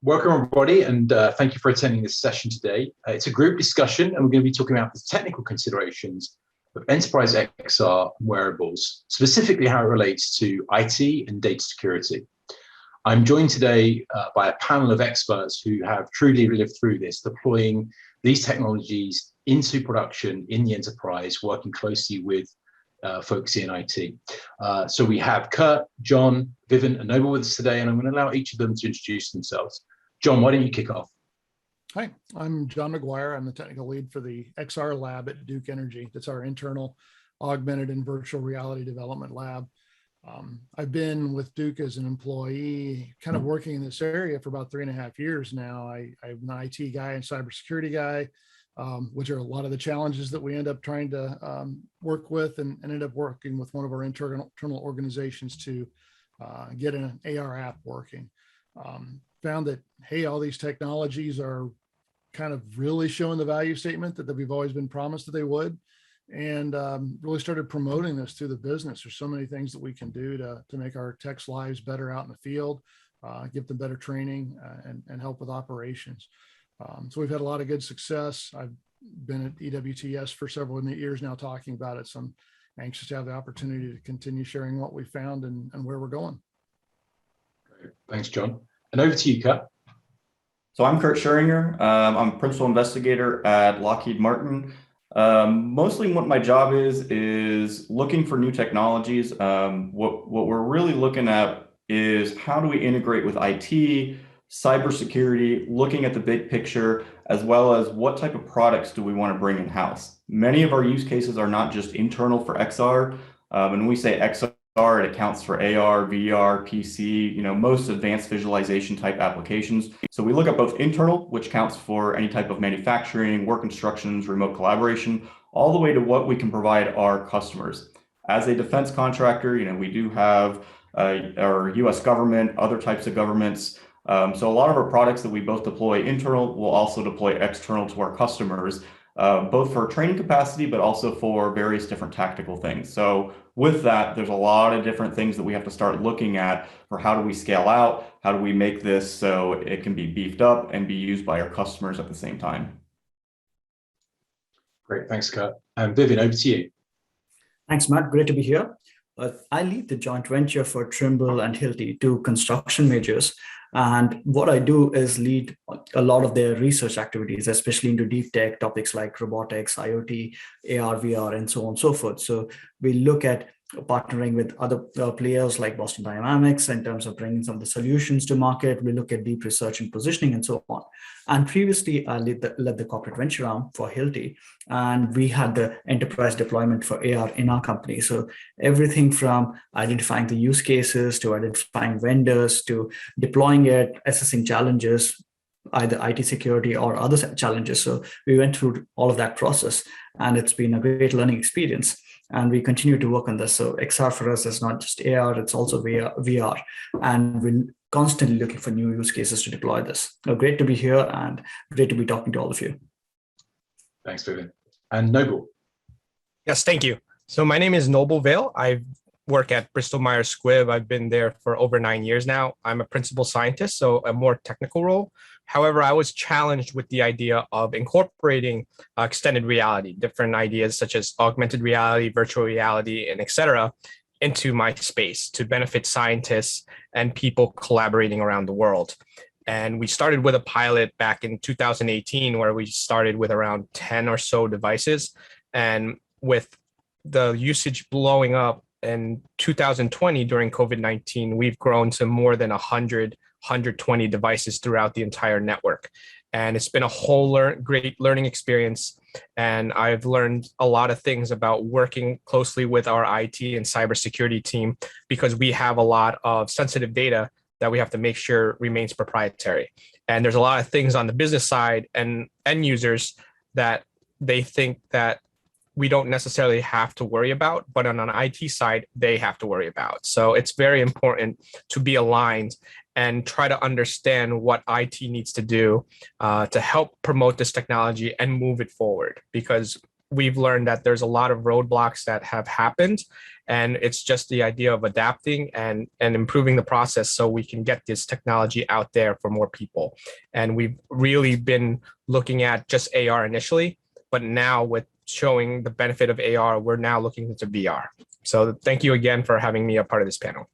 Welcome, everybody, and thank you for attending this session today. It's a group discussion, and we're going to be talking about the technical considerations of enterprise XR and wearables, specifically how it relates to IT and data security. I'm joined today by a panel of experts who have truly lived through this, deploying these technologies into production in the enterprise, working closely with folks in IT. So we have Kurt, John, Vivin, and Nobel with us today, and I'm going to allow each of them to introduce themselves. John, why don't you kick off? Hi, I'm John McGuire. I'm the technical lead for the XR lab at Duke Energy. That's our internal augmented and virtual reality development lab. I've been with Duke as an employee, kind of working in this area for about 3.5 years now. I'm an IT guy and cybersecurity guy, which are a lot of the challenges that we end up trying to work with, and ended up working with one of our internal organizations to get an AR app working. Found that, hey, all these technologies are kind of really showing the value statement that we've always been promised that they would, and really started promoting this through the business. There's so many things that we can do to make our techs' lives better out in the field, give them better training, and help with operations. So we've had a lot of good success. I've been at EWTS for several years now talking about it, so I'm anxious to have the opportunity to continue sharing what we found and where we're going. Great. Thanks, John. And over to you, Kurt. So I'm Kurt Scheuringer. I'm a principal investigator at Lockheed Martin. Mostly what my job is looking for new technologies. What we're really looking at is how do we integrate with IT, cybersecurity, looking at the big picture, as well as what type of products do we want to bring in-house. Many of our use cases are not just internal for XR. When we say XR, it accounts for AR, VR, PC, most advanced visualization type applications. So we look at both internal, which counts for any type of manufacturing, work instructions, remote collaboration, all the way to what we can provide our customers. As a defense contractor, we do have our US government, other types of governments. So a lot of our products that we both deploy internal will also deploy external to our customers, both for training capacity, but also for various different tactical things. So with that, there's a lot of different things that we have to start looking at for how do we scale out, how do we make this so it can be beefed up and be used by our customers at the same time. Great, thanks, Kurt. And Vivin, over to you. Thanks, Matt. Great to be here. I lead the joint venture for Trimble and Hilti, two construction majors. And what I do is lead a lot of their research activities, especially into deep tech topics like robotics, IoT, AR, VR, and so on and so forth. So we look at partnering with other players like Boston Dynamics in terms of bringing some of the solutions to market. We look at deep research and positioning and so on. And previously, I led the corporate venture arm for Hilti, and we had the enterprise deployment for AR in our company. So everything from identifying the use cases to identifying vendors to deploying it, assessing challenges, either IT security or other challenges. So we went through all of that process, and it's been a great learning experience. And we continue to work on this. So XR for us is not just AR, it's also VR. And we're constantly looking for new use cases to deploy this. So great to be here and great to be talking to all of you. Thanks, Vivin. And Nobel. Yes, thank you. So my name is Nobel Vale. I work at Bristol-Myers Squibb. I've been there for over 9 years now. I'm a principal scientist, so a more technical role. However, I was challenged with the idea of incorporating extended reality, different ideas such as augmented reality, virtual reality, and et cetera, into my space to benefit scientists and people collaborating around the world. And we started with a pilot back in 2018, where we started with around 10 or so devices. And with the usage blowing up in 2020 during COVID-19, we've grown to more than 120 devices throughout the entire network. And it's been a whole great learning experience. And I've learned a lot of things about working closely with our IT and cybersecurity team, because we have a lot of sensitive data that we have to make sure remains proprietary. And there's a lot of things on the business side and end users that they think that we don't necessarily have to worry about, but on an IT side, they have to worry about. So it's very important to be aligned and try to understand what IT needs to do to help promote this technology and move it forward. Because we've learned that there's a lot of roadblocks that have happened, and it's just the idea of adapting and improving the process so we can get this technology out there for more people. And we've really been looking at just AR initially, but now with showing the benefit of AR, we're now looking into VR. So thank you again for having me a part of this panel.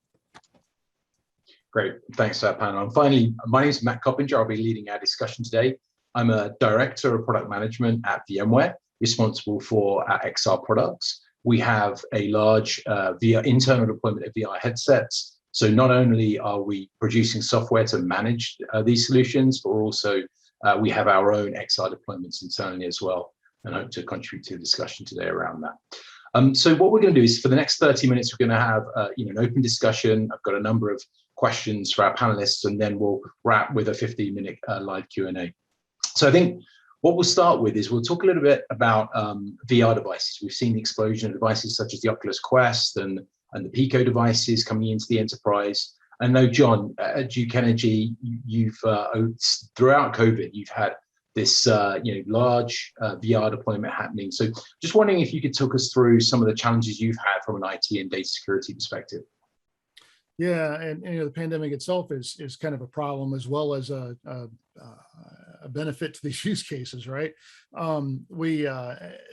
Great, thanks for that panel. And finally, my name is Matt Coppinger. I'll be leading our discussion today. I'm a director of product management at VMware, responsible for our XR products. We have a large VR internal deployment of VR headsets. So not only are we producing software to manage these solutions, but also we have our own XR deployments internally as well, and hope to contribute to the discussion today around that. So what we're going to do is for the next 30 minutes, we're going to have an open discussion. I've got a number of questions for our panelists, and then we'll wrap with a 15-minute live Q&A. So I think what we'll start with is we'll talk a little bit about VR devices. We've seen the explosion of devices such as the Oculus Quest and the Pico devices coming into the enterprise. I know, John, at Duke Energy, you've throughout COVID, you've had this large VR deployment happening. So just wondering if you could talk us through some of the challenges you've had from an IT and data security perspective. Yeah, and the pandemic itself is kind of a problem as well as a benefit to these use cases, right? We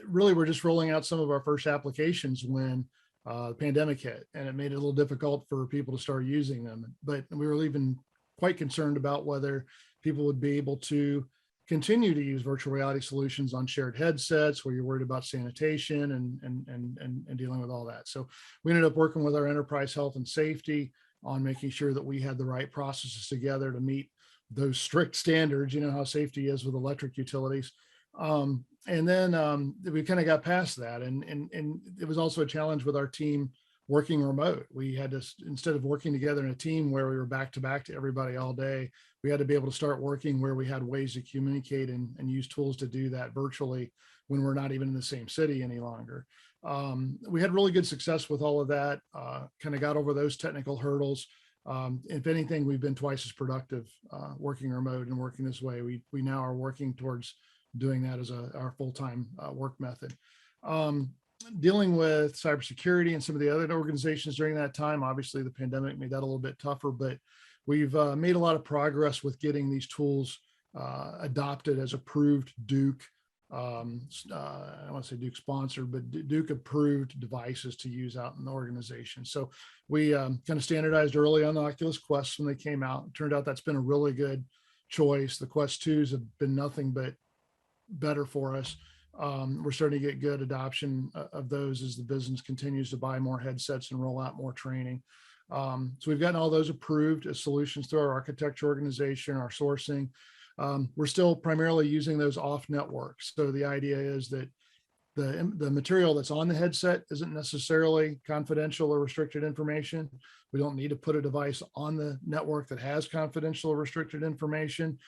really were just rolling out some of our first applications when the pandemic hit, and it made it a little difficult for people to start using them. But we were even quite concerned about whether people would be able to continue to use virtual reality solutions on shared headsets where you're worried about sanitation and dealing with all that. So we ended up working with our enterprise health and safety on making sure that we had the right processes together to meet those strict standards. You know how safety is with electric utilities. And then we kind of got past that. And it was also a challenge with our team working remote. We had to, instead of working together in a team where we were back to back to everybody all day, we had to be able to start working where we had ways to communicate and use tools to do that virtually when we're not even in the same city any longer. We had really good success with all of that, kind of got over those technical hurdles. If anything, we've been twice as productive working remote and working this way. We now are working towards doing that as our full-time work method. Dealing with cybersecurity and some of the other organizations during that time, obviously the pandemic made that a little bit tougher, but we've made a lot of progress with getting these tools adopted as approved Duke, I don't want to say Duke sponsored, but Duke approved devices to use out in the organization. So we kind of standardized early on the Oculus Quests when they came out. It turned out that's been a really good choice. The Quest 2s have been nothing but better for us. We're starting to get good adoption of those as the business continues to buy more headsets and roll out more training. So we've gotten all those approved as solutions through our architecture organization, our sourcing. We're still primarily using those off networks. So the idea is that the material that's on the headset isn't necessarily confidential or restricted information. We don't need to put a device on the network that has confidential or restricted information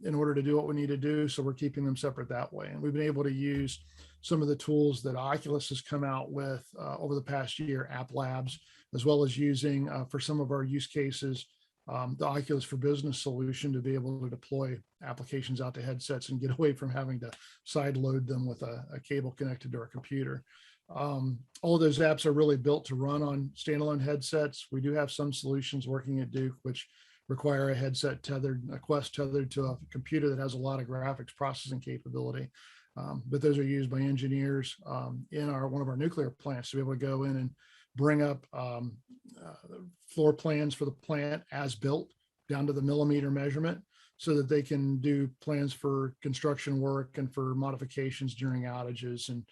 in order to do what we need to do. So we're keeping them separate that way. And we've been able to use some of the tools that Oculus has come out with over the past year, App Labs, as well as using for some of our use cases, the Oculus for Business solution to be able to deploy applications out to headsets and get away from having to side load them with a cable connected to our computer. All of those apps are really built to run on standalone headsets. We do have some solutions working at Duke, which require a Quest tethered to a computer that has a lot of graphics processing capability. But those are used by engineers in one of our nuclear plants to be able to go in and bring up floor plans for the plant as built down to the millimeter measurement so that they can do plans for construction work and for modifications during outages and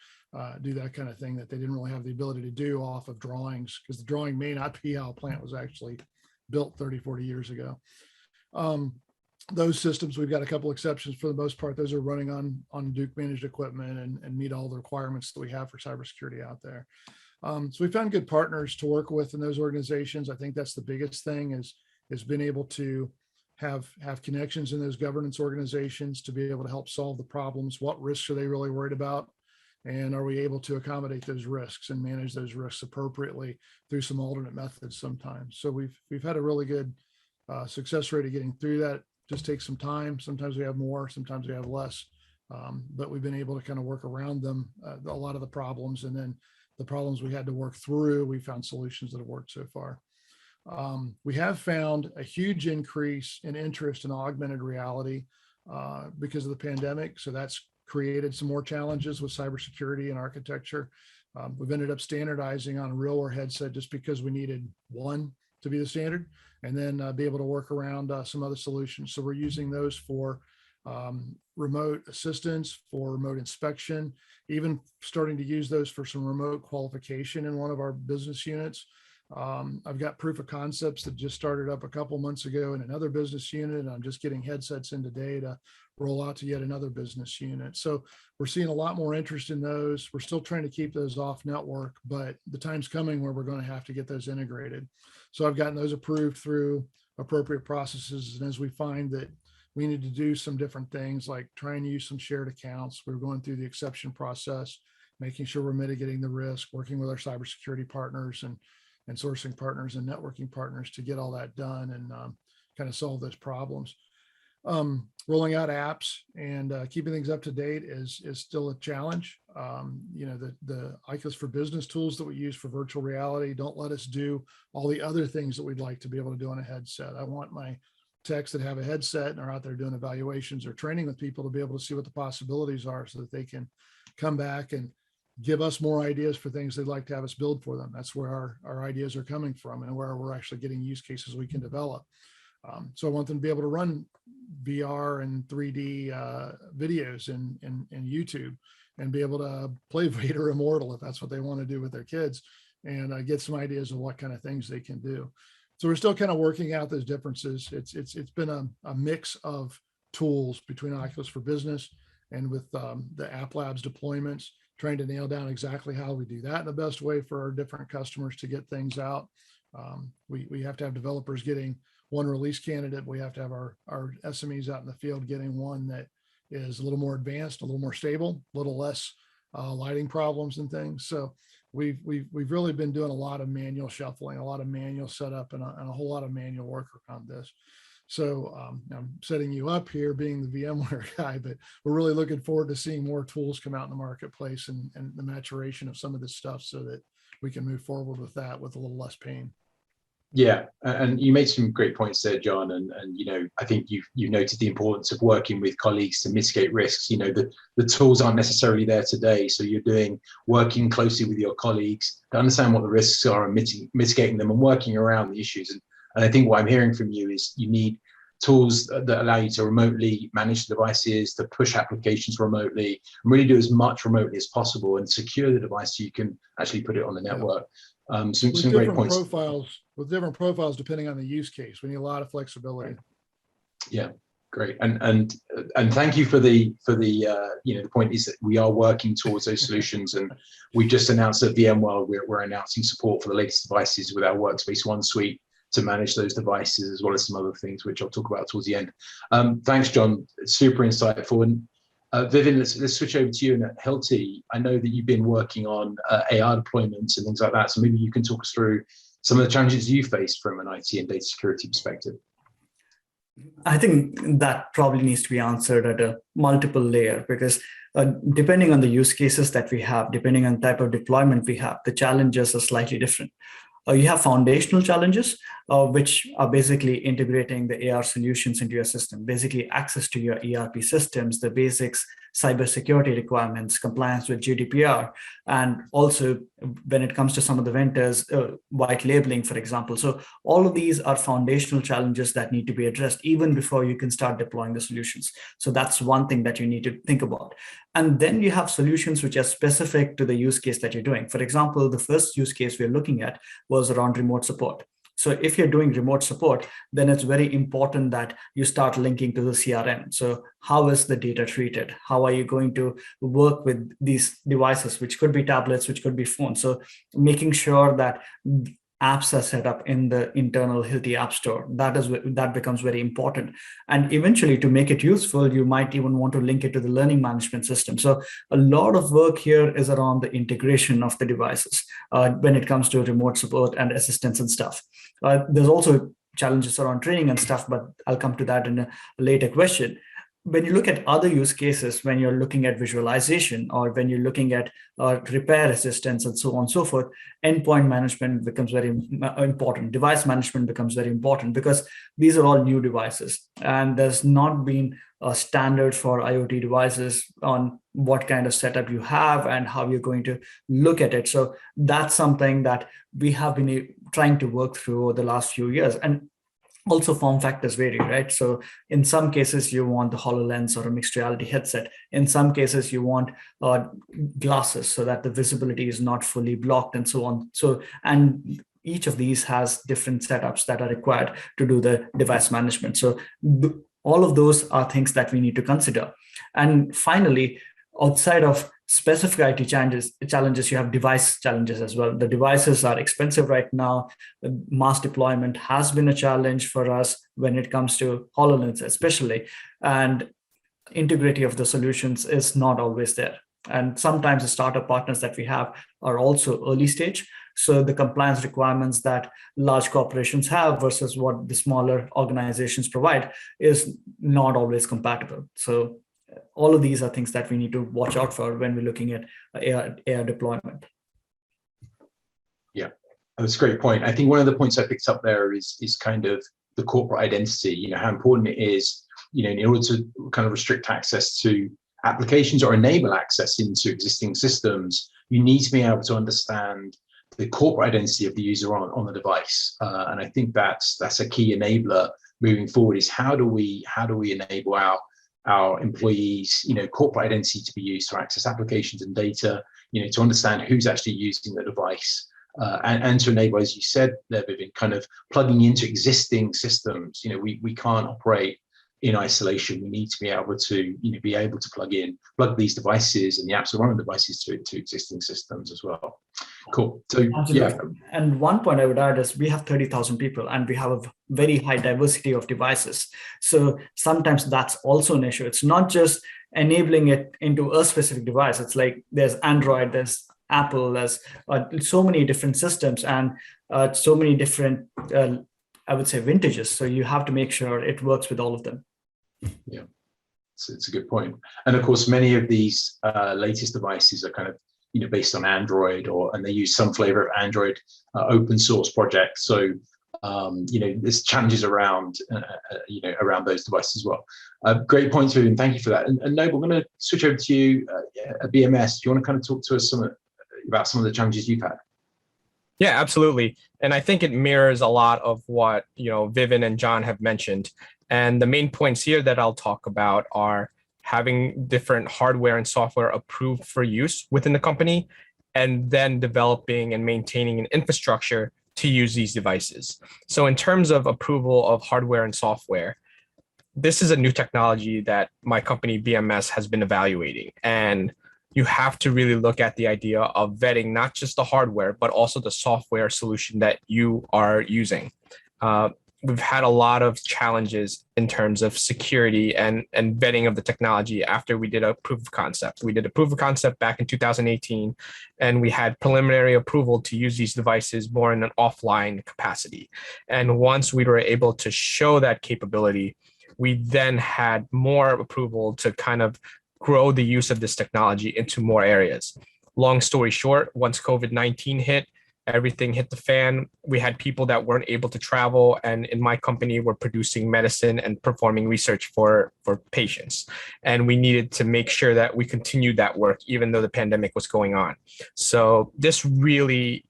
do that kind of thing that they didn't really have the ability to do off of drawings, because the drawing may not be how a plant was actually built 30, 40 years ago. Those systems, we've got a couple exceptions. For the most part, those are running on Duke managed equipment and meet all the requirements that we have for cybersecurity out there. So we found good partners to work with in those organizations. I think that's the biggest thing is being able to have connections in those governance organizations to be able to help solve the problems. What risks are they really worried about? And are we able to accommodate those risks and manage those risks appropriately through some alternate methods sometimes? So we've had a really good success rate of getting through that. Just takes some time. Sometimes we have more, sometimes we have less but we've been able to kind of work around them, a lot of the problems, and then the problems we had to work through, we found solutions that have worked so far. We have found a huge increase in interest in augmented reality because of the pandemic. So that's created some more challenges with cybersecurity and architecture. We've ended up standardizing on a RealWear headset just because we needed one to be the standard, and then be able to work around some other solutions. So we're using those for remote assistance, for remote inspection, even starting to use those for some remote qualification in one of our business units. I've got proof of concepts that just started up a couple months ago in another business unit, and I'm just getting headsets in today to roll out to yet another business unit. So we're seeing a lot more interest in those. We're still trying to keep those off network, but the time's coming where we're going to have to get those integrated. So I've gotten those approved through appropriate processes. And as we find that we need to do some different things, like trying to use some shared accounts, we're going through the exception process, making sure we're mitigating the risk, working with our cybersecurity partners and sourcing partners and networking partners to get all that done and kind of solve those problems. Rolling out apps and keeping things up to date is still a challenge. The Oculus for Business tools that we use for virtual reality don't let us do all the other things that we'd like to be able to do on a headset. I want my techs that have a headset and are out there doing evaluations or training with people to be able to see what the possibilities are so that they can come back and give us more ideas for things they'd like to have us build for them. That's where our ideas are coming from and where we're actually getting use cases we can develop. So I want them to be able to run VR and 3D videos in YouTube and be able to play Vader Immortal if that's what they want to do with their kids, and get some ideas of what kind of things they can do. So we're still kind of working out those differences. It's been a mix of tools between Oculus for Business and with the App Labs deployments, trying to nail down exactly how we do that in the best way for our different customers to get things out. We have to have developers getting one release candidate. We have to have our SMEs out in the field getting one that is a little more advanced, a little more stable, a little less lighting problems and things. So we've really been doing a lot of manual shuffling, a lot of manual setup, and a whole lot of manual work around this. So I'm setting you up here being the VMware guy, but we're really looking forward to seeing more tools come out in the marketplace and the maturation of some of this stuff so that we can move forward with that with a little less pain. Yeah, and you made some great points there, John. And I think you noted the importance of working with colleagues to mitigate risks. The tools aren't necessarily there today, so you're working closely with your colleagues to understand what the risks are and mitigating them and working around the issues. And I think what I'm hearing from you is you need tools that allow you to remotely manage the devices, to push applications remotely, and really do as much remotely as possible and secure the device so you can actually put it on the network. Some great points. With different profiles depending on the use case. We need a lot of flexibility. Yeah, great. And thank you for the point is that we are working towards those solutions, and we just announced at VMware we're announcing support for the latest devices with our Workspace ONE suite to manage those devices, as well as some other things which I'll talk about towards the end. Thanks, John. It's super insightful. And Vivin, let's switch over to you. And at Hilti, I know that you've been working on AR deployments and things like that. So maybe you can talk us through some of the challenges you faced from an IT and data security perspective. I think that probably needs to be answered at a multiple layer, because depending on the use cases that we have, depending on the type of deployment we have, the challenges are slightly different. You have foundational challenges, which are basically integrating the AR solutions into your system, basically access to your ERP systems, the basics, cybersecurity requirements, compliance with GDPR, and also when it comes to some of the vendors, white labeling, for example. So all of these are foundational challenges that need to be addressed even before you can start deploying the solutions. So that's one thing that you need to think about. And then you have solutions which are specific to the use case that you're doing. For example, the first use case we're looking at was around remote support. So if you're doing remote support, then it's very important that you start linking to the CRM. So how is the data treated? How are you going to work with these devices, which could be tablets, which could be phones? So making sure that apps are set up in the internal Hilti App Store. That becomes very important. And eventually, to make it useful, you might even want to link it to the learning management system. So a lot of work here is around the integration of the devices when it comes to remote support and assistance and stuff. There's also challenges around training and stuff, but I'll come to that in a later question. when you look at other use cases, when you're looking at visualization or when you're looking at repair assistance and so on and so forth, endpoint management becomes very important. Device management becomes very important because these are all new devices, and there's not been a standard for IoT devices on what kind of setup you have and how you're going to look at it. So that's something that we have been trying to work through over the last few years. And also form factors vary, right? So in some cases you want the HoloLens or a mixed reality headset. In some cases you want glasses so that the visibility is not fully blocked and so on. So, and each of these has different setups that are required to do the device management. So all of those are things that we need to consider. And finally, outside of specific IT challenges, you have device challenges as well. The devices are expensive right now. Mass deployment has been a challenge for us when it comes to HoloLens especially. And integrity of the solutions is not always there. And sometimes the startup partners that we have are also early stage. So the compliance requirements that large corporations have versus what the smaller organizations provide is not always compatible. So all of these are things that we need to watch out for when we're looking at AR deployment. Yeah, that's a great point. I think one of the points I picked up there is kind of the corporate identity, how important it is, in order to kind of restrict access to applications or enable access into existing systems, you need to be able to understand the corporate identity of the user on the device. And I think that's a key enabler moving forward, is how do we enable our employees, corporate identity to be used to access applications and data, to understand who's actually using the device, and to enable, as you said there, Vivin, kind of plugging into existing systems. We can't operate in isolation. We need to be able to plug these devices and the apps that run on devices to existing systems as well. Cool. So absolutely. Yeah. And one point I would add is we have 30,000 people and we have a very high diversity of devices. So sometimes that's also an issue. It's not just enabling it into a specific device. It's like there's Android, there's Apple, there's so many different systems and so many different, I would say, vintages. So you have to make sure it works with all of them. Yeah, it's a good point. And of course, many of these latest devices are kind of based on Android, and they use some flavor of Android open source projects. So there's challenges around around those devices as well. Great points, Vivin. Thank you for that. And Nobel, I'm going to switch over to you at BMS. Do you want to kind of talk to us about some of the challenges you've had? Yeah, absolutely. And I think it mirrors a lot of what Vivin and John have mentioned. And the main points here that I'll talk about are having different hardware and software approved for use within the company, and then developing and maintaining an infrastructure to use these devices. So in terms of approval of hardware and software, this is a new technology that my company BMS has been evaluating. And you have to really look at the idea of vetting not just the hardware, but also the software solution that you are using. We've had a lot of challenges in terms of security and vetting of the technology after we did a proof of concept. We did a proof of concept back in 2018, and we had preliminary approval to use these devices more in an offline capacity. And once we were able to show that capability, we then had more approval to kind of grow the use of this technology into more areas. Long story short, once COVID-19 hit, everything hit the fan. We had people that weren't able to travel, and in my company, we're producing medicine and performing research for patients. And we needed to make sure that we continued that work, even though the pandemic was going on. So this really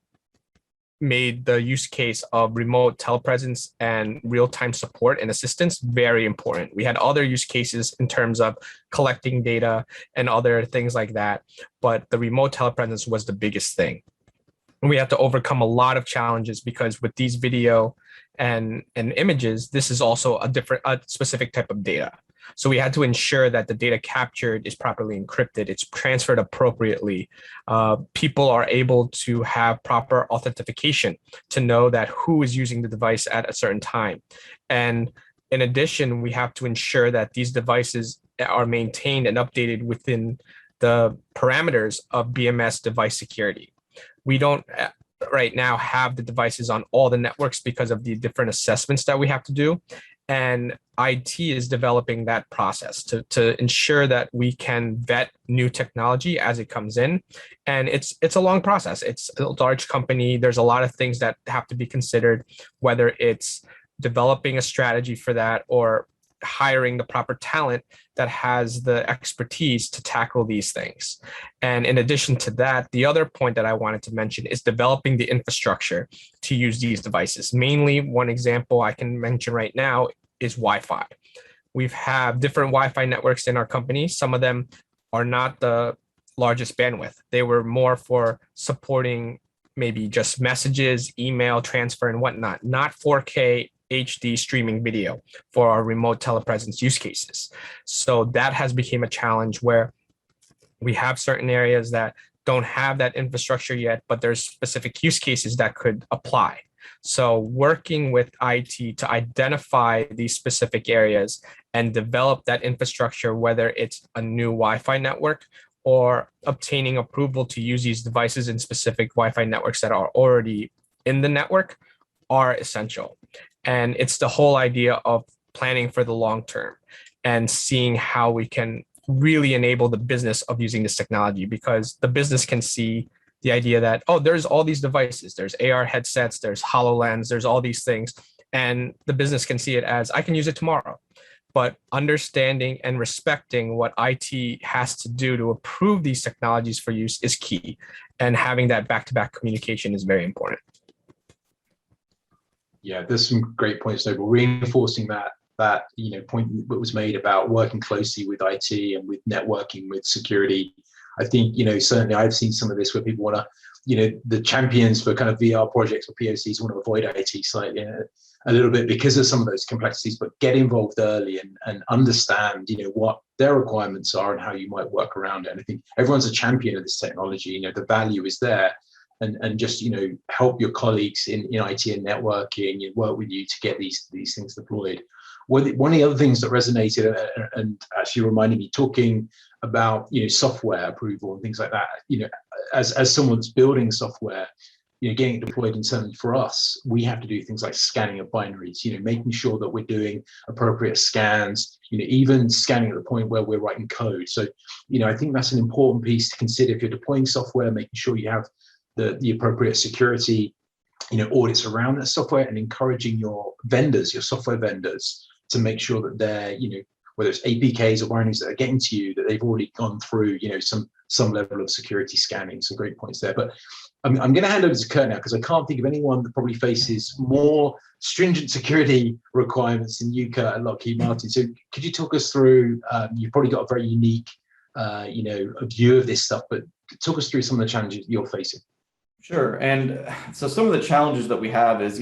made the use case of remote telepresence and real-time support and assistance very important. We had other use cases in terms of collecting data and other things like that, but the remote telepresence was the biggest thing. We have to overcome a lot of challenges because with these video and images, this is also a specific type of data. So we had to ensure that the data captured is properly encrypted, it's transferred appropriately. People are able to have proper authentication to know that who is using the device at a certain time. And in addition, we have to ensure that these devices are maintained and updated within the parameters of BMS device security. We don't right now have the devices on all the networks because of the different assessments that we have to do. And IT is developing that process to ensure that we can vet new technology as it comes in. And it's a long process. It's a large company. There's a lot of things that have to be considered, whether it's developing a strategy for that or hiring the proper talent that has the expertise to tackle these things. And in addition to that, the other point that I wanted to mention is developing the infrastructure to use these devices. Mainly, one example I can mention right now is Wi-Fi. We have different Wi-Fi networks in our company. Some of them are not the largest bandwidth. They were more for supporting maybe just messages, email transfer, and whatnot, not 4K HD streaming video for our remote telepresence use cases. So that has become a challenge where we have certain areas that don't have that infrastructure yet, but there's specific use cases that could apply. So working with IT to identify these specific areas and develop that infrastructure, whether it's a new Wi-Fi network or obtaining approval to use these devices in specific Wi-Fi networks that are already in the network, are essential. And it's the whole idea of planning for the long term and seeing how we can really enable the business of using this technology, because the business can see the idea that, oh, there's all these devices, there's AR headsets, there's HoloLens, there's all these things. And the business can see it as, I can use it tomorrow. But understanding and respecting what IT has to do to approve these technologies for use is key. And having that back-to-back communication is very important. Yeah, there's some great points, Nobel, reinforcing that point that was made about working closely with IT and with networking, with security. I think, certainly I've seen some of this where people want to, the champions for kind of VR projects or POCs want to avoid IT slightly a little bit because of some of those complexities, but get involved early and understand, what their requirements are and how you might work around it. And I think everyone's a champion of this technology. The value is there. And just help your colleagues in IT and networking and work with you to get these things deployed. One of the other things that resonated and actually reminded me, talking about software approval and things like that. As someone that's building software, getting it deployed internally for us, we have to do things like scanning of binaries. Making sure that we're doing appropriate scans. Even scanning at the point where we're writing code. So I think that's an important piece to consider if you're deploying software, making sure you have the appropriate security, audits around that software, and encouraging your software vendors, to make sure that they're, whether it's APKs or binaries that are getting to you, that they've already gone through, some level of security scanning. So great points there. But I'm going to hand over to Kurt now, because I can't think of anyone that probably faces more stringent security requirements than you, Kurt, at Lockheed Martin. So could you talk us through? You've probably got a very unique, a view of this stuff, but talk us through some of the challenges you're facing. Sure. And so some of the challenges that we have is,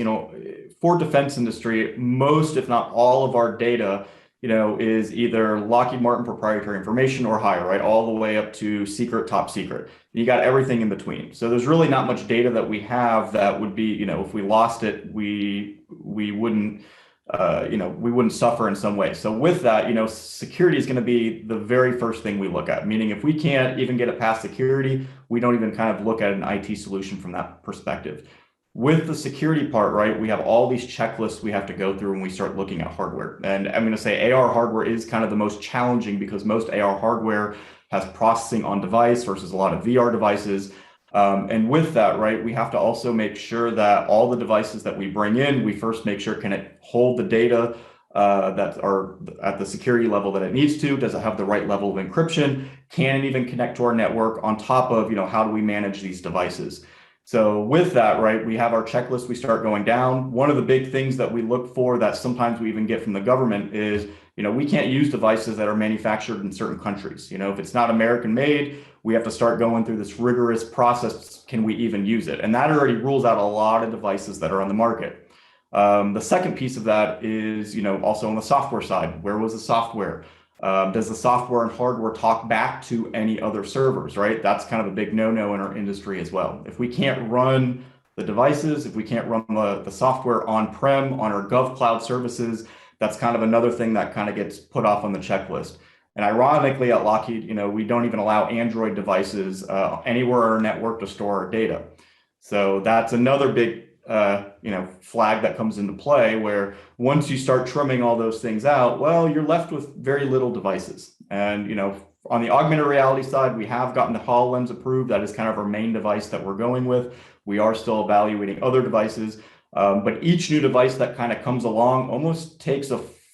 for defense industry, most, if not all of our data, is either Lockheed Martin proprietary information or higher, right? All the way up to secret, top secret. You got everything in between. So there's really not much data that we have that would be, if we lost it, we wouldn't, we wouldn't suffer in some way. So with that, security is going to be the very first thing we look at, meaning if we can't even get it past security, we don't even kind of look at an IT solution from that perspective. With the security part, right, we have all these checklists we have to go through when we start looking at hardware. And I'm going to say AR hardware is kind of the most challenging, because most AR hardware has processing on device versus a lot of VR devices. And with that, right, we have to also make sure that all the devices that we bring in, we first make sure, can it hold the data that are at the security level that it needs to? Does it have the right level of encryption? Can it even connect to our network? On top of, how do we manage these devices? So with that, right, we have our checklist, we start going down. One of the big things that we look for that sometimes we even get from the government is, we can't use devices that are manufactured in certain countries. If it's not American made, we have to start going through this rigorous process. Can we even use it? And that already rules out a lot of devices that are on the market. The second piece of that is, also on the software side. Where was the software? Does the software and hardware talk back to any other servers, right? That's kind of a big no-no in our industry as well. If we can't run the devices, if we can't run the software on-prem on our GovCloud services, that's kind of another thing that kind of gets put off on the checklist. And ironically, at Lockheed, we don't even allow Android devices anywhere on our network to store our data. So that's another big flag that comes into play, where once you start trimming all those things out, well, you're left with very little devices. And on the augmented reality side, we have gotten the HoloLens approved. That is kind of our main device that we're going with. We are still evaluating other devices, but each new device that kind of comes along almost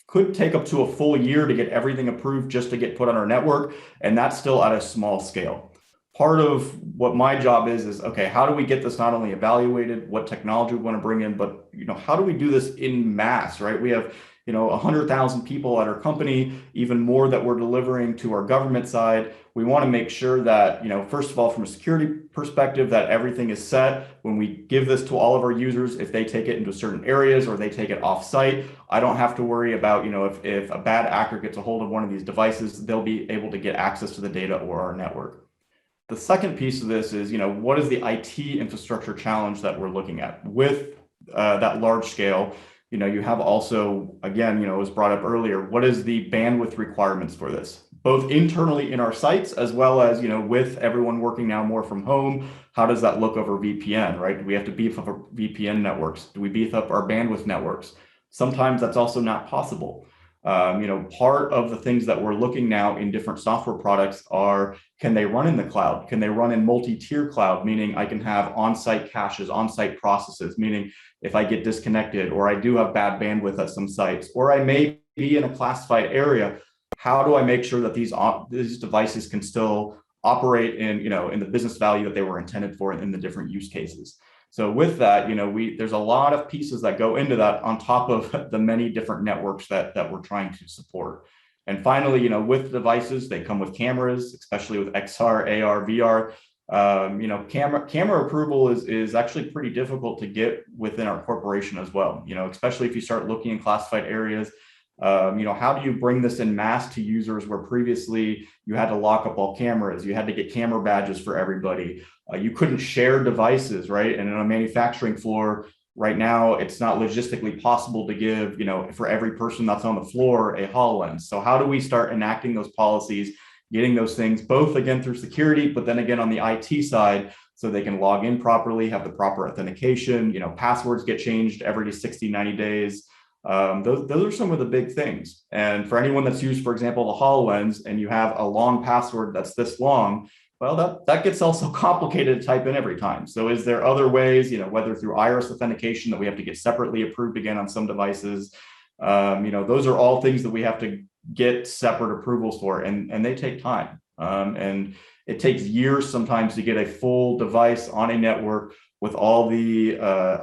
could take up to a full year to get everything approved just to get put on our network, and that's still at a small scale. Part of what my job is okay, how do we get this not only evaluated, what technology we want to bring in, but how do we do this in mass, right? We have 100,000 people at our company, even more that we're delivering to our government side. We want to make sure that, first of all, from a security perspective, that everything is set. When we give this to all of our users, if they take it into certain areas or they take it off-site, I don't have to worry about, if a bad actor gets a hold of one of these devices, they'll be able to get access to the data or our network. The second piece of this is, what is the IT infrastructure challenge that we're looking at with that large scale? You have also, again, it was brought up earlier, what is the bandwidth requirements for this? Both internally in our sites, as well as, with everyone working now more from home, how does that look over VPN, right? Do we have to beef up our VPN networks? Do we beef up our bandwidth networks? Sometimes that's also not possible. Part of the things that we're looking now in different software products are, can they run in the cloud? Can they run in multi-tier cloud? Meaning I can have on-site caches, on-site processes, meaning if I get disconnected or I do have bad bandwidth at some sites, or I may be in a classified area, how do I make sure that these devices can still operate in the business value that they were intended for in the different use cases? So with that, there's a lot of pieces that go into that on top of the many different networks that we're trying to support. And finally, with devices, they come with cameras, especially with XR, AR, VR. Camera approval is actually pretty difficult to get within our corporation as well. Especially if you start looking in classified areas. How do you bring this in mass to users where previously you had to lock up all cameras, you had to get camera badges for everybody, you couldn't share devices, right? And on a manufacturing floor right now, it's not logistically possible to give, for every person that's on the floor a HoloLens. So how do we start enacting those policies, getting those things both again through security, but then again on the IT side, so they can log in properly, have the proper authentication, passwords get changed every 60, 90 days. Those are some of the big things. And for anyone that's used, for example, the HoloLens, and you have a long password that's this long, well, that gets also complicated to type in every time. So is there other ways, whether through iris authentication that we have to get separately approved again on some devices? Those are all things that we have to get separate approvals for, and they take time. And it takes years sometimes to get a full device on a network with all the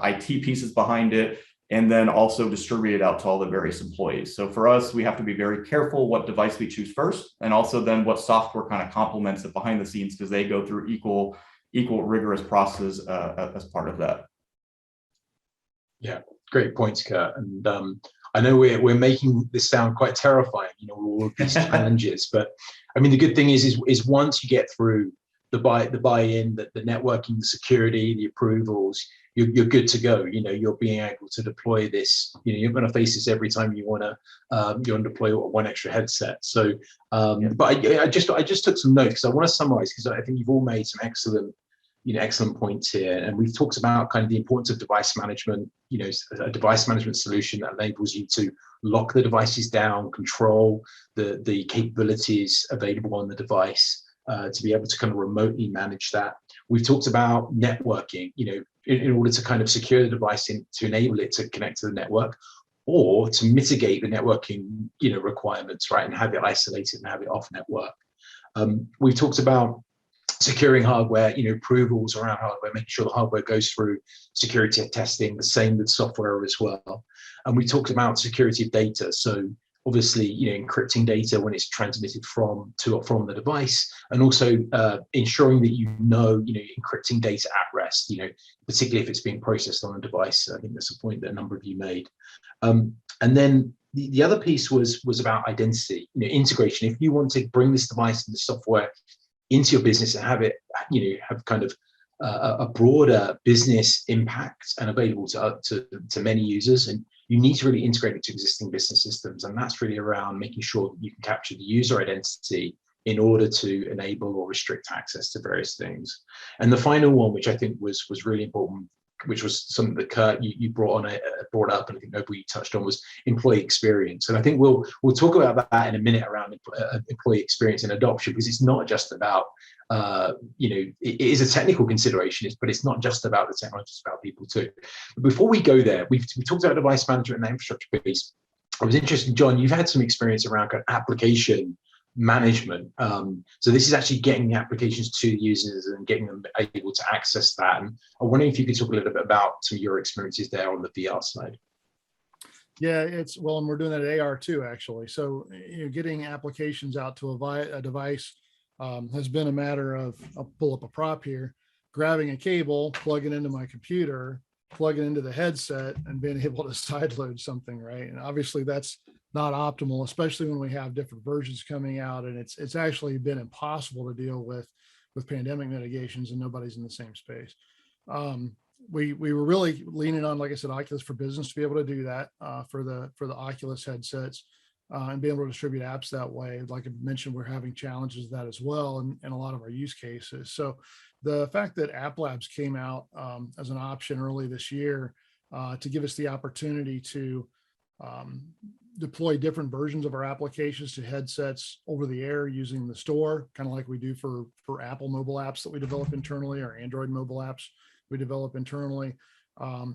IT pieces behind it, and then also distribute it out to all the various employees. So for us, we have to be very careful what device we choose first, and also then what software kind of complements it behind the scenes, because they go through equal rigorous processes as part of that. Yeah, great points, Kurt. And I know we're making this sound quite terrifying, all of these challenges, but I mean, the good thing is once you get through the buy-in, the networking, the security, the approvals, you're good to go. You're being able to deploy this. You're going to face this every time you want to deploy one extra headset. So, but I just took some notes because I want to summarize, because I think you've all made some excellent points here, and we've talked about kind of the importance of device management. A device management solution that enables you to lock the devices down, control the capabilities available on the device. To be able to kind of remotely manage that. We've talked about networking, in order to kind of secure the device to enable it to connect to the network, or to mitigate the networking, requirements, right, and have it isolated and have it off network. We've talked about securing hardware, approvals around hardware, making sure the hardware goes through security testing, the same with software as well. And we talked about security of data. So obviously, encrypting data when it's transmitted from the device, and also ensuring that encrypting data at rest, particularly if it's being processed on a device. I think that's a point that a number of you made. And then the other piece was about identity, integration. If you want to bring this device and the software into your business and have it, have kind of a broader business impact and available to many users, and you need to really integrate it to existing business systems. And that's really around making sure that you can capture the user identity in order to enable or restrict access to various things. And the final one, which I think was really important, which was something that Kurt you brought up, and I think Nobel you touched on, was employee experience. And I think we'll talk about that in a minute around employee experience and adoption, because it's not just about it is a technical consideration, but it's not just about the technology, it's about people too. But before we go there, we talked about device management and the infrastructure piece. I was interested, John, you've had some experience around kind of application management. So this is actually getting the applications to the users and getting them able to access that. And I wonder if you could talk a little bit about some of your experiences there on the VR side. Yeah, and we're doing that at AR too, actually. So getting applications out to a device has been a matter of, I'll pull up a prop here, grabbing a cable, plugging into my computer, plugging into the headset, and being able to sideload something, right? And obviously that's not optimal, especially when we have different versions coming out, and it's actually been impossible to deal with pandemic mitigations, and nobody's in the same space. We were really leaning on, like I said, Oculus for Business to be able to do that for the Oculus headsets and be able to distribute apps that way. Like I mentioned, we're having challenges with that as well in a lot of our use cases. So the fact that App Labs came out as an option early this year to give us the opportunity to deploy different versions of our applications to headsets over the air using the store, kind of like we do for Apple mobile apps that we develop internally, or Android mobile apps we develop internally,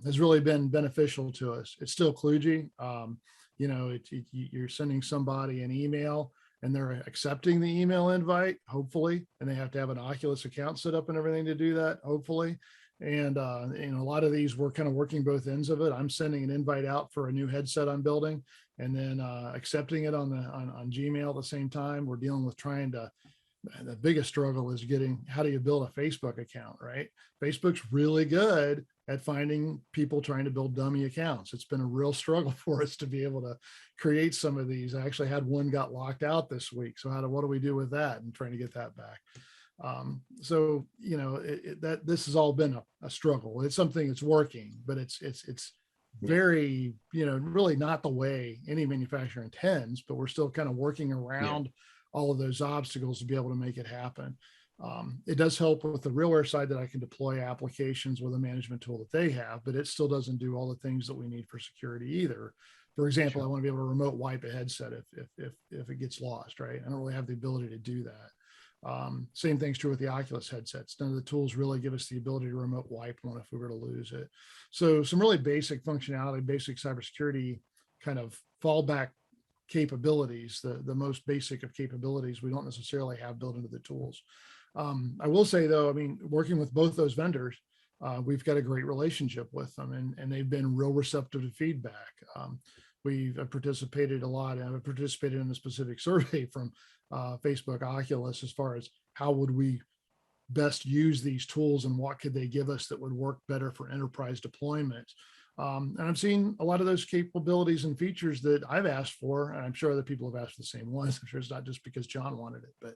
has really been beneficial to us. It's still kludgy. You're sending somebody an email and they're accepting the email invite, hopefully, and they have to have an Oculus account set up and everything to do that, hopefully. And a lot of these, we're kind of working both ends of it. I'm sending an invite out for a new headset I'm building, and then accepting it on Gmail at the same time. We're dealing with the biggest struggle is how do you build a Facebook account, right? Facebook's really good at finding people trying to build dummy accounts. It's been a real struggle for us to be able to create some of these. I actually had one got locked out this week. So what do we do with that, and trying to get that back? This has all been a struggle. It's something that's working, but it's very, really not the way any manufacturer intends, but we're still kind of working around all of those obstacles to be able to make it happen. It does help with the RealWear side that I can deploy applications with a management tool that they have, but it still doesn't do all the things that we need for security either. For example, I want to be able to remote wipe a headset if it gets lost, right? I don't really have the ability to do that. Same thing's true with the Oculus headsets. None of the tools really give us the ability to remote wipe one if we were to lose it. So some really basic functionality, basic cybersecurity kind of fallback capabilities, the most basic of capabilities we don't necessarily have built into the tools. I will say though, working with both those vendors, we've got a great relationship with them, and they've been real receptive to feedback. We've participated a lot, and I've participated in a specific survey from Facebook Oculus as far as how would we best use these tools and what could they give us that would work better for enterprise deployments. And I've seen a lot of those capabilities and features that I've asked for, and I'm sure other people have asked for the same ones. I'm sure it's not just because John wanted it, but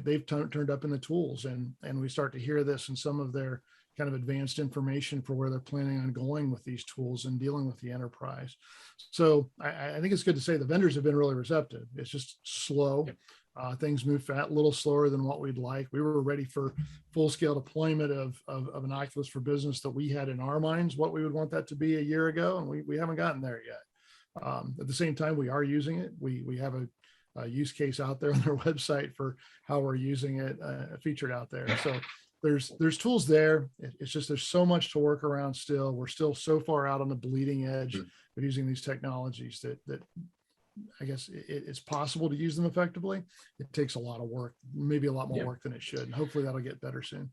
they've turned up in the tools, and we start to hear this in some of their kind of advanced information for where they're planning on going with these tools and dealing with the enterprise. So I think it's good to say the vendors have been really receptive. It's just slow. Things move a little slower than what we'd like. We were ready for full-scale deployment of an Oculus for Business that we had in our minds what we would want that to be a year ago, and we haven't gotten there yet. At the same time, we are using it. We have a use case out there on their website for how we're using it, featured out there. So there's tools there. It's just there's so much to work around still. We're still so far out on the bleeding edge of using these technologies that I guess it's possible to use them effectively. It takes a lot of work, maybe a lot more work than it should. And hopefully that'll get better soon.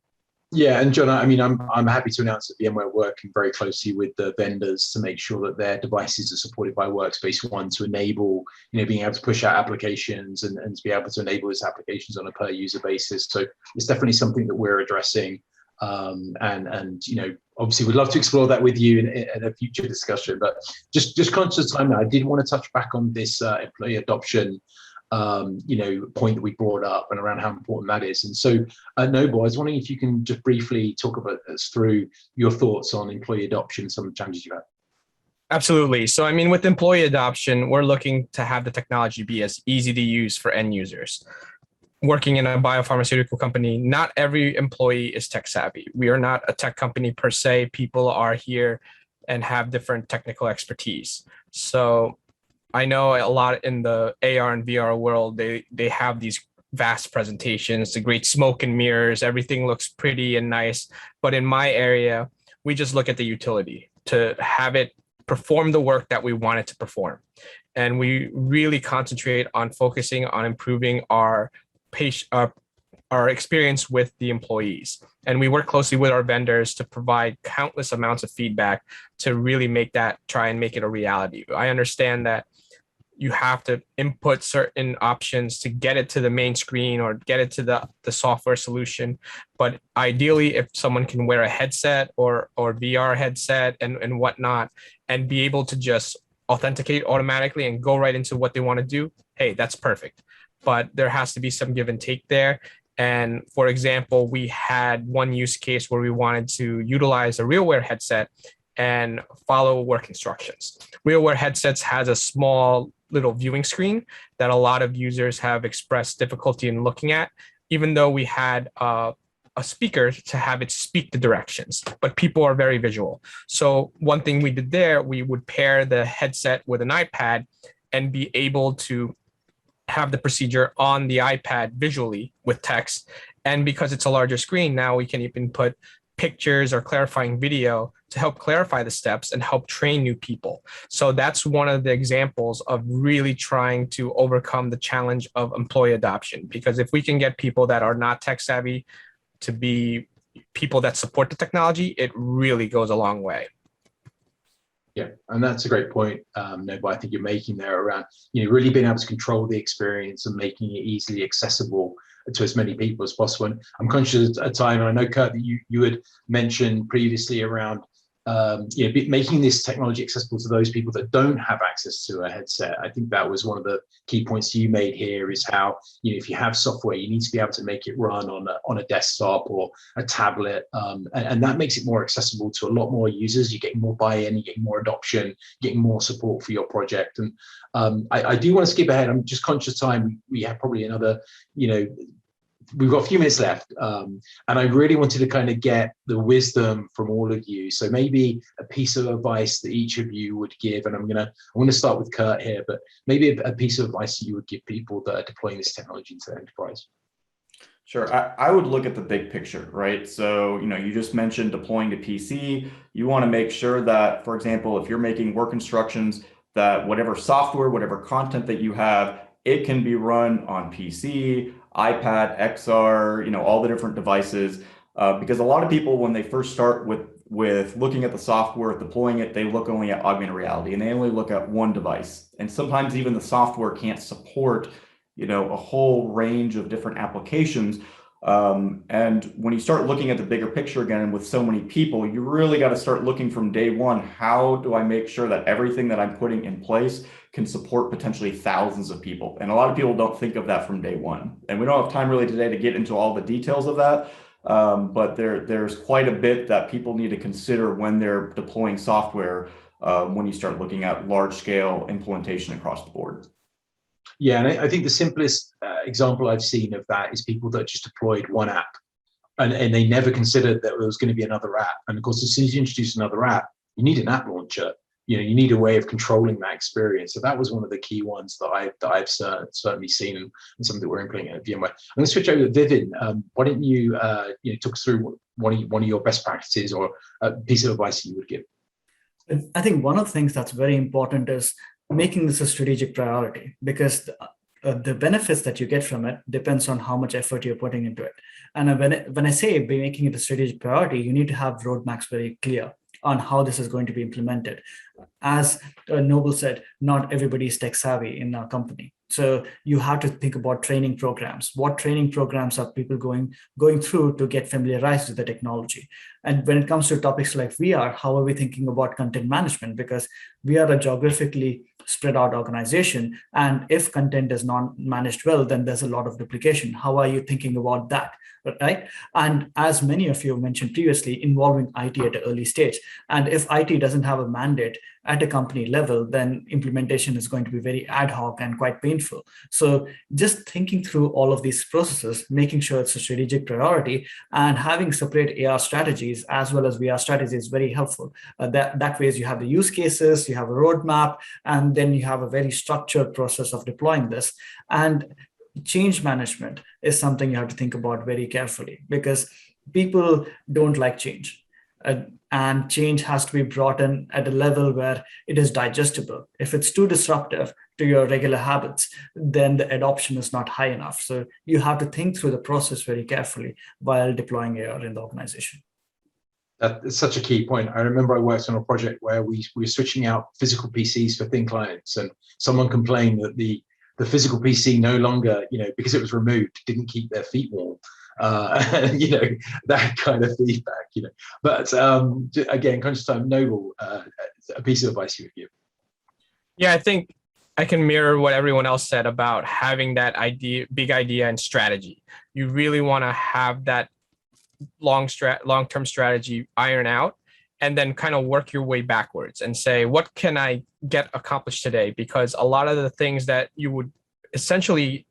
Yeah, and John, I'm happy to announce that VMware working very closely with the vendors to make sure that their devices are supported by Workspace ONE to enable, being able to push out applications and to be able to enable those applications on a per user basis. So it's definitely something that we're addressing. Obviously we'd love to explore that with you in a future discussion, but just conscious of time now, I did want to touch back on this employee adoption point that we brought up and around how important that is. And so Nobel, I was wondering if you can just briefly talk about us through your thoughts on employee adoption, some of the challenges you have. Absolutely. So, with employee adoption, we're looking to have the technology be as easy to use for end users. working in a biopharmaceutical company, not every employee is tech savvy. We are not a tech company per se. People are here and have different technical expertise. So I know a lot in the AR and VR world, they have these vast presentations, the great smoke and mirrors, everything looks pretty and nice. But in my area, we just look at the utility to have it perform the work that we want it to perform. And we really concentrate on focusing on improving our experience with the employees. And we work closely with our vendors to provide countless amounts of feedback to really try and make it a reality. I understand that you have to input certain options to get it to the main screen or get it to the software solution. But ideally, if someone can wear a headset or VR headset and whatnot, and be able to just authenticate automatically and go right into what they want to do, hey, that's perfect. But there has to be some give and take there. And for example, we had one use case where we wanted to utilize a RealWear headset and follow work instructions. RealWear headsets has a small little viewing screen that a lot of users have expressed difficulty in looking at, even though we had a speaker to have it speak the directions, but people are very visual. So one thing we did there, we would pair the headset with an iPad and be able to have the procedure on the iPad visually with text. And because it's a larger screen, now we can even put pictures or clarifying video to help clarify the steps and help train new people. So that's one of the examples of really trying to overcome the challenge of employee adoption. Because if we can get people that are not tech savvy to be people that support the technology, it really goes a long way. Yeah, and that's a great point, Nobel, I think you're making there around, really being able to control the experience and making it easily accessible to as many people as possible. And I'm conscious of time, and I know, Kurt, that you had mentioned previously around making this technology accessible to those people that don't have access to a headset. I think that was one of the key points you made here, is how, if you have software, you need to be able to make it run on a desktop or a tablet, and that makes it more accessible to a lot more users. You're getting more buy-in, you're getting more adoption, you're getting more support for your project. And I do want to skip ahead. I'm just conscious of time. We have probably another, we've got a few minutes left, and I really wanted to kind of get the wisdom from all of you. So maybe a piece of advice that each of you would give, and I'm going to start with Kurt here, but maybe a piece of advice that you would give people that are deploying this technology into their enterprise. Sure. I would look at the big picture, right? So, you just mentioned deploying to PC. You want to make sure that, for example, if you're making work instructions, that whatever software, whatever content that you have, it can be run on PC, iPad, XR, all the different devices. Because a lot of people, when they first start with looking at the software, deploying it, they look only at augmented reality and they only look at one device. And sometimes even the software can't support, a whole range of different applications. And when you start looking at the bigger picture again, with so many people, you really got to start looking from day one. How do I make sure that everything that I'm putting in place can support potentially thousands of people? And a lot of people don't think of that from day one. And we don't have time really today to get into all the details of that. But there's quite a bit that people need to consider when they're deploying software when you start looking at large scale implementation across the board. Yeah, and I think the simplest example I've seen of that is people that just deployed one app and they never considered that there was going to be another app. And of course, as soon as you introduce another app, you need an app launcher. You need a way of controlling that experience. So that was one of the key ones that I've certainly seen, and something that we're implementing at VMware. I'm going to switch over to Vivin. Why don't you talk us through one of your best practices or a piece of advice you would give? I think one of the things that's very important is making this a strategic priority, because the benefits that you get from it depends on how much effort you're putting into it. And when I say by making it a strategic priority, you need to have roadmaps very clear on how this is going to be implemented. As Nobel said, not everybody is tech savvy in our company. So you have to think about training programs. What training programs are people going through to get familiarized with the technology? And when it comes to topics like VR, how are we thinking about content management? Because we are a geographically spread out organization. And if content is not managed well, then there's a lot of duplication. How are you thinking about that? Right? And as many of you mentioned previously, involving IT at an early stage. And if IT doesn't have a mandate at a company level, then implementation is going to be very ad hoc and quite painful. So just thinking through all of these processes, making sure it's a strategic priority, and having separate AR strategies as well as VR strategies is very helpful. That way you have the use cases, you have a roadmap, and then you have a very structured process of deploying this. And change management is something you have to think about very carefully, because people don't like change. And change has to be brought in at a level where it is digestible. If it's too disruptive to your regular habits, then the adoption is not high enough. So you have to think through the process very carefully while deploying AR in the organization. That's such a key point. I remember I worked on a project where we were switching out physical PCs for thin clients, and someone complained that the physical PC no longer, because it was removed, didn't keep their feet warm. That kind of feedback, But again, conscious time, Nobel, a piece of advice you would give. Yeah, I think I can mirror what everyone else said about having that big idea and strategy. You really want to have that long-term strategy iron out, and then kind of work your way backwards and say, what can I get accomplished today? Because a lot of the things that you would essentially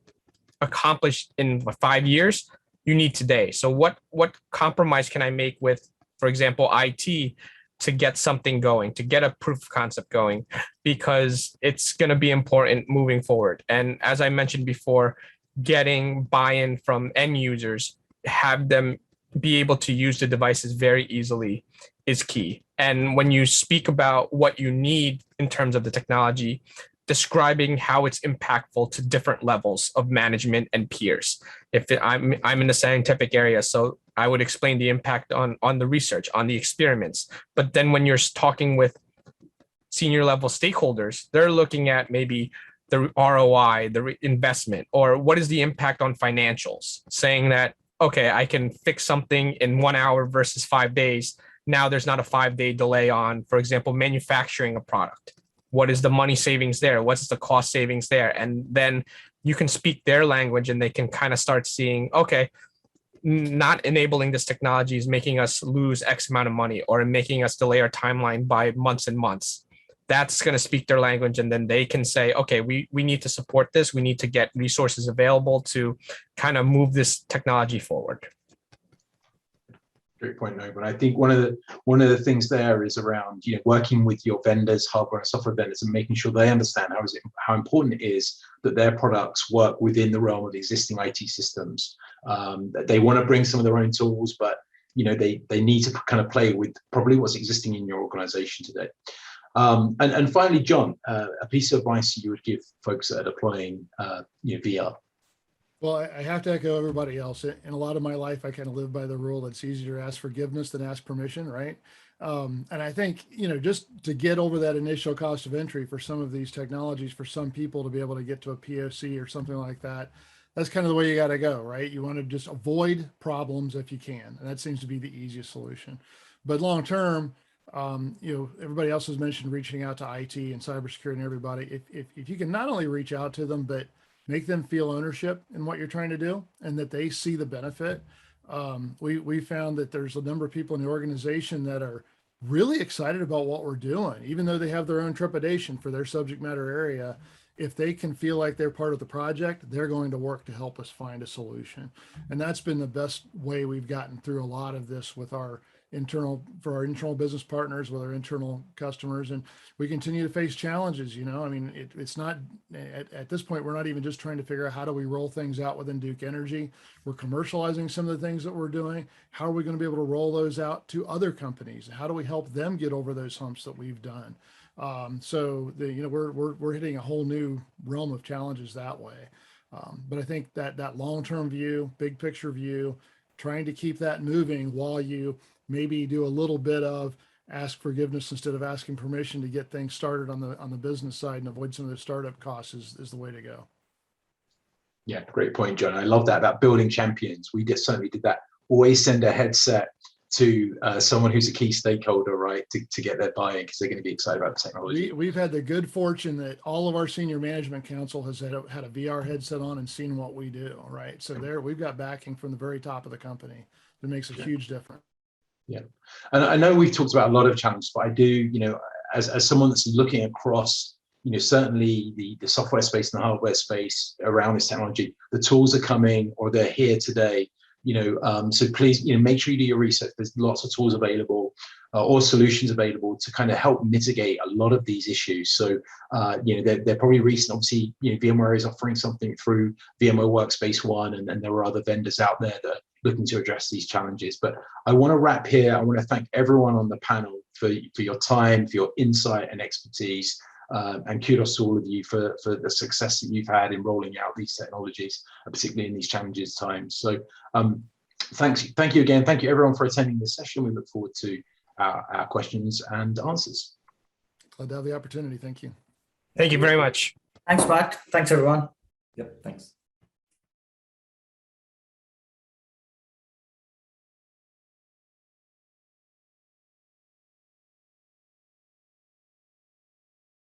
accomplish in 5 years, you need today. So what compromise can I make with, for example, IT to get something going, to get a proof of concept going, because it's going to be important moving forward. And as I mentioned before, getting buy-in from end users, have them be able to use the devices very easily is key. And when you speak about what you need in terms of the technology, describing how it's impactful to different levels of management and peers. I'm in the scientific area, so I would explain the impact on the research, on the experiments. But then when you're talking with senior level stakeholders, they're looking at maybe the ROI, the investment, or what is the impact on financials, saying that, okay, I can fix something in 1 hour versus 5 days. Now there's not a 5-day delay on, for example, manufacturing a product. What is the money savings there? What's the cost savings there? And then you can speak their language and they can kind of start seeing, okay, not enabling this technology is making us lose X amount of money or making us delay our timeline by months and months. That's going to speak their language. And then they can say, okay, we need to support this. We need to get resources available to kind of move this technology forward. Great point, no. But I think one of the things there is around working with your vendors, hardware and software vendors, and making sure they understand how important it is that their products work within the realm of existing IT systems. That they want to bring some of their own tools, but they need to kind of play with probably what's existing in your organization today. And finally, John, a piece of advice you would give folks that are deploying VR. Well, I have to echo everybody else. In a lot of my life, I kind of live by the rule it's easier to ask forgiveness than ask permission, right? And I think, just to get over that initial cost of entry for some of these technologies, for some people to be able to get to a POC or something like that, that's kind of the way you got to go, right? You want to just avoid problems if you can. And that seems to be the easiest solution. But long term, everybody else has mentioned reaching out to IT and cybersecurity and everybody. If you can not only reach out to them, but make them feel ownership in what you're trying to do and that they see the benefit. We found that there's a number of people in the organization that are really excited about what we're doing, even though they have their own trepidation for their subject matter area. If they can feel like they're part of the project, they're going to work to help us find a solution. And that's been the best way we've gotten through a lot of this with our internal business partners, with our internal customers. And we continue to face challenges. It's not at this point, we're not even just trying to figure out how do we roll things out within Duke Energy. We're commercializing some of the things that we're doing. How are we going to be able to roll those out to other companies? How do we help them get over those humps that we've done? We're hitting a whole new realm of challenges that way. But I think that long-term view, big picture view, trying to keep that moving while you maybe do a little bit of ask forgiveness instead of asking permission to get things started on the business side and avoid some of the startup costs is the way to go. Yeah, great point, John. I love that about building champions. We certainly did that. Always send a headset to someone who's a key stakeholder, right, to get their buy-in because they're going to be excited about the technology. We've had the good fortune that all of our senior management council has had a VR headset on and seen what we do, right? So we've got backing from the very top of the company that makes a huge difference. Yeah, and I know we've talked about a lot of challenges, but I do, as someone that's looking across, certainly the software space and the hardware space around this technology, the tools are coming or they're here today. So please, make sure you do your research. There's lots of tools available or solutions available to kind of help mitigate a lot of these issues. So, they're probably recent. Obviously, VMware is offering something through VMware Workspace ONE, and there are other vendors out there that are looking to address these challenges. But I want to wrap here. I want to thank everyone on the panel for your time, for your insight and expertise. And kudos to all of you for the success that you've had in rolling out these technologies, particularly in these challenges times. So thank you again. Thank you everyone for attending this session. We look forward to our questions and answers. Glad to have the opportunity. Thank you. Thank you very much. Thanks, Matt. Thanks, everyone. Yep, thanks.